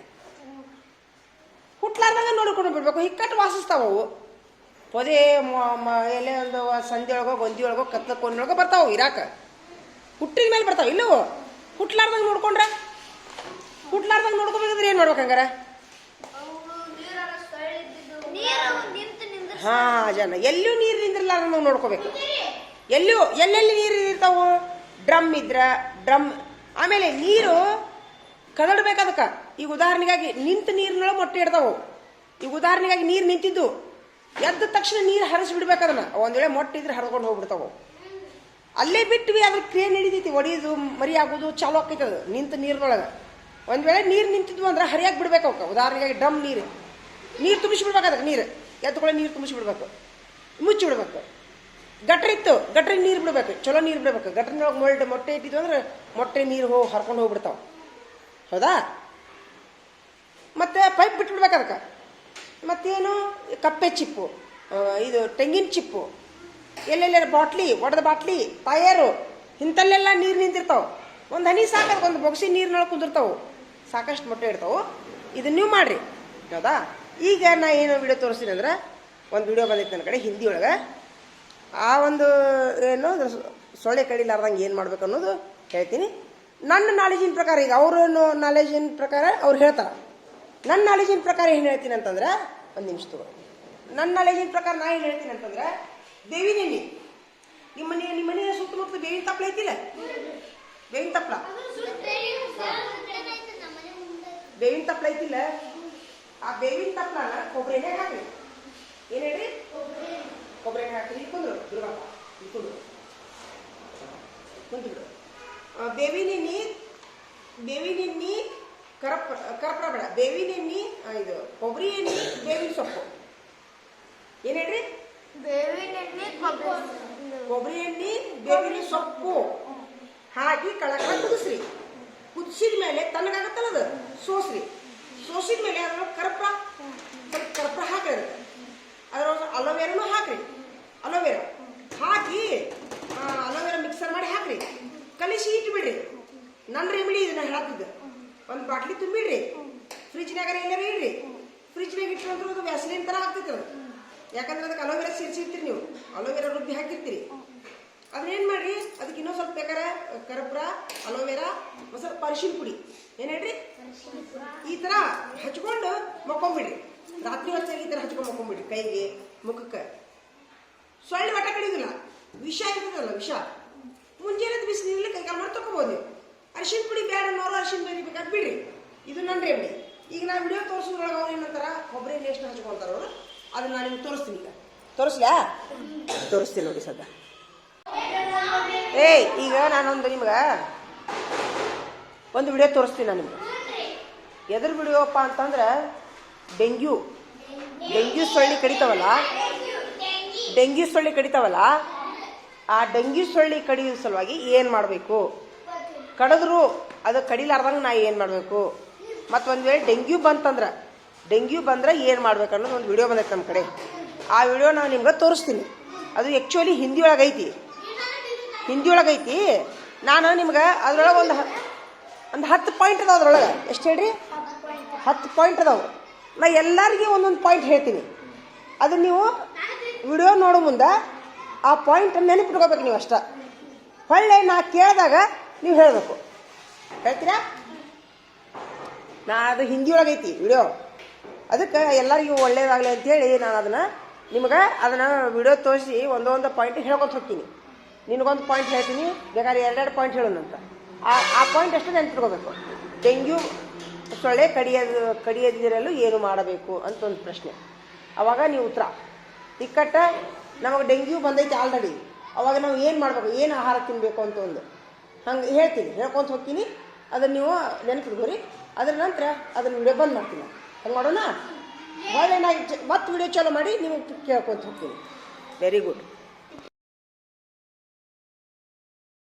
S2: ಹುಟ್ಲಾರ್ದಂಗ ನೋಡ್ಕೊಂಡು ಬಿಡ್ಬೇಕು. ಹಿಕ್ಕಟ್ಟು ವಾಸಿಸ್ತಾವವು ಪೊದೆ. ಎಲ್ಲೇ ಒಂದು ಸಂಧಿ ಒಳಗೋ ಗೊಂದಿ ಒಳಗೋ ಕತ್ಲ ಕೋನೊಳಗೋ ಬರ್ತಾವು ಇರಾಕ, ಹುಟ್ಟಿದ ಮೇಲೆ ಬರ್ತಾವ. ಇಲ್ಲವು ಹುಟ್ಲಾರ್ದಂಗ ನೋಡ್ಕೊಂಡ್ರ, ಹುಟ್ಲಾರ್ದಂಗ ನೋಡ್ಕೋಬೇಕಂದ್ರೆ ಏನು ಮಾಡ್ಬೇಕು ಹಂಗಾರ? ಹಾ ಜನ ಎಲ್ಲೂ ನೀರು ನಿಂದ್ರಲಾರ್ದಂಗ ನೋಡ್ಕೋಬೇಕು. ಎಲ್ಲೆಲ್ಲಿ ನೀರು ಇರ್ತಾವು, ಡ್ರಮ್ ಇದ್ರ ಡ್ರಮ್. ಆಮೇಲೆ ನೀರು ಕದಡ್ಬೇಕು ಅದಕ್ಕೆ. ಈಗ ಉದಾಹರಣೆಗಾಗಿ ನಿಂತ ನೀರಿನೊಳಗೆ ಮೊಟ್ಟೆ ಇಡ್ತಾವು. ಈಗ ಉದಾಹರಣೆಗಾಗಿ ನೀರು ನಿಂತಿದ್ದು, ಎದ್ದ ತಕ್ಷಣ ನೀರು ಹರಿಸ್ಬಿಡ್ಬೇಕು ಅದನ್ನ. ಒಂದ್ ವೇಳೆ ಮೊಟ್ಟೆ ಇದ್ರೆ ಹರಿದ್ಕೊಂಡು ಹೋಗ್ಬಿಡ್ತಾವು. ಅಲ್ಲೇ ಬಿಟ್ವಿ, ಅದ್ರ ಕ್ರಿಯೆ ನಡೀತೈತಿ, ಒಡಿಯೋದು ಮರಿ ಆಗೋದು ಚಾಲು ಆಕೈತೆ ಅದು ನಿಂತ ನೀರಿನೊಳಗೆ. ಒಂದ್ ವೇಳೆ ನೀರು ನಿಂತಿದ್ವು ಅಂದ್ರೆ ಹರಿಯಾಗಿ ಬಿಡ್ಬೇಕು ಅವಕ್ಕೆ. ಉದಾಹರಣೆಗಾಗಿ ಡ್ರಮ್ ನೀರು ತುಂಬಿಸ್ಬಿಡ್ಬೇಕು ಅದಕ್ಕೆ. ನೀರು ಎದ್ದುಕೊಳ್ಳೋ ನೀರು ತುಂಬಿಸ್ಬಿಡ್ಬೇಕು, ಮುಚ್ಚಿಬಿಡ್ಬೇಕು. ಗಟ್ರ ಇತ್ತು, ಗಟ್ರ ನೀರು ಬಿಡ್ಬೇಕು, ಚಲೋ ನೀರು ಬಿಡ್ಬೇಕು. ಗಟ್ರಿನೊಳಗೆ ಮೊಟ್ಟೆ ಇಟ್ಟಿದ್ವು ಅಂದ್ರೆ ಮೊಟ್ಟೆ ನೀರು ಹರ್ಕೊಂಡು ಹೋಗ್ಬಿಡ್ತಾವ, ಹೌದಾ. ಮತ್ತೆ ಪೈಪ್ ಬಿಟ್ಬಿಡ್ಬೇಕು ಅದಕ್ಕೆ. ಮತ್ತೇನು ಕಪ್ಪೆ ಚಿಪ್ಪು, ಇದು ತೆಂಗಿನ ಚಿಪ್ಪು, ಎಲ್ಲೆಲ್ಲ ಬಾಟ್ಲಿ, ಒಡೆದ ಬಾಟ್ಲಿ, ಟಯರು, ಇಂಥಲ್ಲೆಲ್ಲ ನೀರು ನಿಂತಿರ್ತಾವೆ. ಒಂದು ಹನಿ ಸಾಕಾಗ ಒಂದು ಬೊಗಸಿ ನೀರಿನೊಳಗೆ ಕುದಿರ್ತಾವೆ, ಸಾಕಷ್ಟು ಮೊಟ್ಟೆ ಇಡ್ತಾವೆ. ಇದನ್ನ ನೀವು ಮಾಡಿರಿ, ಹೌದಾ. ಈಗ ನಾ ಏನು ವಿಡಿಯೋ ತೋರಿಸ್ತೀನಿ ಅಂದ್ರೆ, ಒಂದು ವಿಡಿಯೋ ಬಂದೈತೆ ನನ್ನ ಕಡೆ ಹಿಂದಿ ಒಳಗೆ. ಆ ಒಂದು ಏನು ಸೊಳ್ಳೆ ಕಡಿಲಾರ್ದಂಗೆ ಏನು ಮಾಡ್ಬೇಕು ಅನ್ನೋದು ಹೇಳ್ತೀನಿ. ನನ್ನ ನಾಲೆಜಿನ ಪ್ರಕಾರ, ಈಗ ಅವರು ನಾಲೆಜಿನ ಪ್ರಕಾರ ಅವ್ರು ಹೇಳ್ತಾರೆ. ನನ್ನ ನಾಲೆಜಿನ ಪ್ರಕಾರ ಏನು ಹೇಳ್ತೀನಿ ಅಂತಂದ್ರೆ, ಒಂದು ನಿಮಿಷ ತಗೋ. ನನ್ನ ನಾಲೆಜಿನ ಪ್ರಕಾರ ನಾ ಏನು ಹೇಳ್ತೀನಿ ಅಂತಂದ್ರೆ, ಬೇವಿನ ಎಣ್ಣೆ. ನಿಮ್ಮ ಮನೆಯ ಸುತ್ತಮುತ್ತ ಬೇವಿನ ತಪ್ಪಲ ಐತಿಲ್ಲ, ಬೇವಿನ ತಪ್ಪಲ ಐತಿಲ್ಲ, ಆ ಬೇವಿನ ತಪ್ಪಲನ ಕೊಬ್ಬರಿ ಎಣ್ಣೆ ಹಾಕ್ರಿ. ಏನು ಹೇಳ್ರಿ, ಕೊಬ್ಬರಿ ಎಣ್ಣೆ ಹಾಕ್ರಿ. ಇಟ್ಕೊಂಡ್ರು ದುರ್ಗಪ್ಪ, ಇಟ್ಕೊಂಡ್ರು ಕುಂತು. ಬೇವಿನ ಎಣ್ಣೆ ಕರಪ್ರ ಬೇಡ, ಬೇವಿನ ಎಣ್ಣೆ, ಇದು ಕೊಬ್ಬರಿ ಎಣ್ಣೆ, ಬೇವಿನ ಸೊಪ್ಪು. ಏನು ಹೇಳ್ರಿ, ಕೊಬ್ಬರಿ ಎಣ್ಣೆ, ಬೇವಿನ ಸೊಪ್ಪು ಹಾಕಿ ಕಳಕಳ ಕುದಿಸ್ರಿ. ಕುದಿಸಿದ ಮೇಲೆ ತಣ್ಣಗಾಗತ್ತಲ್ಲ ಅದು, ಸೋಸಿದ ಮೇಲೆ ಅದ್ರೊಳಗೆ ಕರಪ್ರ ಹಾಕ್ರಿ. ಅದ್ರೊಳಗೆ ಅಲೋವೆರಾನು ಹಾಕ್ರಿ. ಅಲೋವೆರಾ ಹಾಕಿ ಅಲೋವೆರಾ ಮಿಕ್ಸರ್ ಮಾಡಿ ಹಾಕ್ರಿ. ಕಲಿಸಿ ಇಟ್ಬಿಡ್ರಿ. ನನ್ನ ರೆಮಿಡಿ ಇದನ್ನ ಹೇಳತ್ತಿದ್ದೆ. ಒಂದು ಬಾಟ್ಲಿ ತುಂಬಿಡ್ರಿ, ಫ್ರಿಜ್ನಾಗ ಎಲ್ಲಾರು ಇಡ್ರಿ. ಫ್ರಿಜ್ನಾಗ ಇಟ್ಟು ಅಂದ್ರೆ ಅದು ವ್ಯಾಸಲಿನ್ ಥರ ಆಗ್ತೈತೆ ಅದು. ಯಾಕಂದ್ರೆ ಅದಕ್ಕೆ ಅಲೋವೆರಾ ಸೇರಿಸಿರ್ತೀರಿ ನೀವು, ಅಲೋವೆರಾ ರುಬ್ಬಿ ಹಾಕಿರ್ತೀರಿ. ಅದನ್ನೇನು ಮಾಡಿರಿ, ಅದಕ್ಕೆ ಇನ್ನೂ ಸ್ವಲ್ಪ ಬೇಕಾರೆ ಕರ್ಪೂರ, ಅಲೋವೆರಾ, ಒಂದು ಸ್ವಲ್ಪ ಅರಿಶಿನ ಪುಡಿ ಏನು ಹೇಳ್ರಿ ಈ ಥರ ಹಚ್ಕೊಂಡು ಮಕ್ಕೊಂಬಿಡ್ರಿ. ರಾತ್ರಿ ಹೊತ್ತಾಗಿ ಈ ಥರ ಹಚ್ಕೊಂಡು ಮಕ್ಕೊಂಬಿಡ್ರಿ, ಕೈಗೆ ಮುಖಕ್ಕೆ. ಸೊಳ್ಳೆ ಒಟ್ಟ ಕಡಿಯೋದಿಲ್ಲ, ವಿಷ ಇರ್ತದಲ್ಲ ವಿಷ. ಮುಂಜಾನೆ ಬಿಸಿನೀರಲ್ಲಿ ಕೈಕಾಲು ಮಾಡಿ ತಗೋಬೋದು ನೀವು. ಅರಿಶಿನ ಪುಡಿ ಬೇಡ ಅನ್ನೋರು ಅರಿಶಿನ ಪುಡಿ ಬೇಕಾದ್ರೆ ಬಿಡ್ರಿ. ಇದು ನನ್ನ ರೆಮಿಡಿ. ಈಗ ನಾನು ವಿಡಿಯೋ ತೋರಿಸೋದ್ರೊಳಗೆ ಅವ್ರು ಏನಂತಾರ ಕೊಬ್ಬರಿ ಎಣ್ಣೆ ಹಚ್ಕೊಳ್ತಾರ ಅವರು. ಅದನ್ನ ನಾನು ನಿಮ್ಗೆ ತೋರಿಸ್ತೀನಿ. ಈಗ ತೋರಿಸ್ಲಾ? ತೋರಿಸ್ತೀನಿ ನೋಡಿ ಸದ್ಯ. ಈಗ ನಾನೊಂದು ನಿಮ್ಗೆ ಒಂದು ವಿಡಿಯೋ ತೋರಿಸ್ತೀನಿ ನಾನು ನಿಮ್ಗೆ. ಎದ್ರ ವಿಡಿಯೋಪ್ಪ ಅಂತಂದ್ರೆ ಡೆಂಗ್ಯೂ ಸೊಳ್ಳೆ ಕಡಿತಾವಲ್ಲ, ಆ ಡೆಂಗ್ಯೂ ಸೊಳ್ಳೆ ಕಡಿಯೋ ಸಲುವಾಗಿ ಏನು ಮಾಡಬೇಕು, ಕಡಿದ್ರು ಅದು ಕಡಿಲಾರ್ದಂಗೆ ನಾ ಏನು ಮಾಡಬೇಕು, ಮತ್ತು ಒಂದು ವೇಳೆ ಡೆಂಗ್ಯೂ ಬಂದ್ರೆ ಏನು ಮಾಡ್ಬೇಕು ಅನ್ನೋದು ಒಂದು ವಿಡಿಯೋ ಬಂದೈತೆ ನಮ್ಮ ಕಡೆ. ಆ ವಿಡಿಯೋ ನಾನು ನಿಮ್ಗೆ ತೋರಿಸ್ತೀನಿ. ಅದು ಆ್ಯಕ್ಚುಲಿ ಹಿಂದಿ ಒಳಗೈತಿ. ನಾನು ನಿಮ್ಗೆ ಅದ್ರೊಳಗೆ ಒಂದು 10 ಪಾಯಿಂಟ್ ಅದಾವೆ. ಅದ್ರೊಳಗೆ ಎಷ್ಟು ಹೇಳ್ರಿ? 10 ಪಾಯಿಂಟ್ ಅದಾವೆ. ನಾ ಎಲ್ಲರಿಗೆ ಒಂದೊಂದು ಪಾಯಿಂಟ್ ಹೇಳ್ತೀನಿ. ಅದನ್ನು ನೀವು ವಿಡಿಯೋ ನೋಡೋ ಮುಂದೆ ಆ ಪಾಯಿಂಟ್ ನೆನಪಿಟ್ಕೋಬೇಕು ನೀವು ಅಷ್ಟ. ಹೊಳ್ಳೆ ನಾ ಕೇಳಿದಾಗ ನೀವು ಹೇಳಬೇಕು. ಹೇಳ್ತೀರಾ? ಅದು ಹಿಂದಿ ಒಳಗೈತಿ ವಿಡಿಯೋ. ಅದಕ್ಕೆ ಎಲ್ಲರಿಗೂ ಒಳ್ಳೇದಾಗಲಿ ಅಂತೇಳಿ ನಾನು ನಿಮ್ಗೆ ಅದನ್ನು ವಿಡಿಯೋ ತೋರಿಸಿ ಒಂದೊಂದು ಪಾಯಿಂಟ್ ಹೇಳ್ಕೊತ ಹೋಗ್ತೀನಿ. ನಿನಗೊಂದು ಪಾಯಿಂಟ್ ಹೇಳ್ತೀನಿ, ಬೇಕಾದ್ರೆ 2 ಪಾಯಿಂಟ್ ಹೇಳೋಣಂತ. ಆ ಪಾಯಿಂಟ್ ಅಷ್ಟೇ ನೆನಪಿಟ್ಕೋಬೇಕು. ಡೆಂಗ್ಯೂ ಸೊಳ್ಳೆ ಕಡಿಯದಿರಲು ಏನು ಮಾಡಬೇಕು ಅಂತ ಒಂದು ಪ್ರಶ್ನೆ. ಅವಾಗ ನೀವು ಉತ್ತರ ಇಕ್ಕಟ್ಟ ನಮಗೆ ಡೆಂಗ್ಯೂ ಬಂದೈತೆ ಆಲ್ರೆಡಿ, ಅವಾಗ ನಾವು ಏನು ಮಾಡಬೇಕು, ಏನು ಆಹಾರ ತಿನ್ನಬೇಕು ಅಂತ ಒಂದು ಹಂಗೆ ಹೇಳ್ಕೊತ ಹೋಗ್ತೀನಿ. ಅದನ್ನು ನೀವು ನೆನಪಿಟ್ಕೋರಿ. ಅದ್ರ ನಂತರ ಅದನ್ನು ವಿಡಿಯೋ ಬಂದ್ ಮಾಡ್ತೀನಿ. ಹಂಗೆ ಮಾಡೋಣ. ಹೊಳ್ಳೆ ನಾ ಮತ್ತೆ ವಿಡಿಯೋ ಚಾಲೂ ಮಾಡಿ ನೀವು ಕೇಳ್ಕೊತ ಹೋಗ್ತೀನಿ. Very good.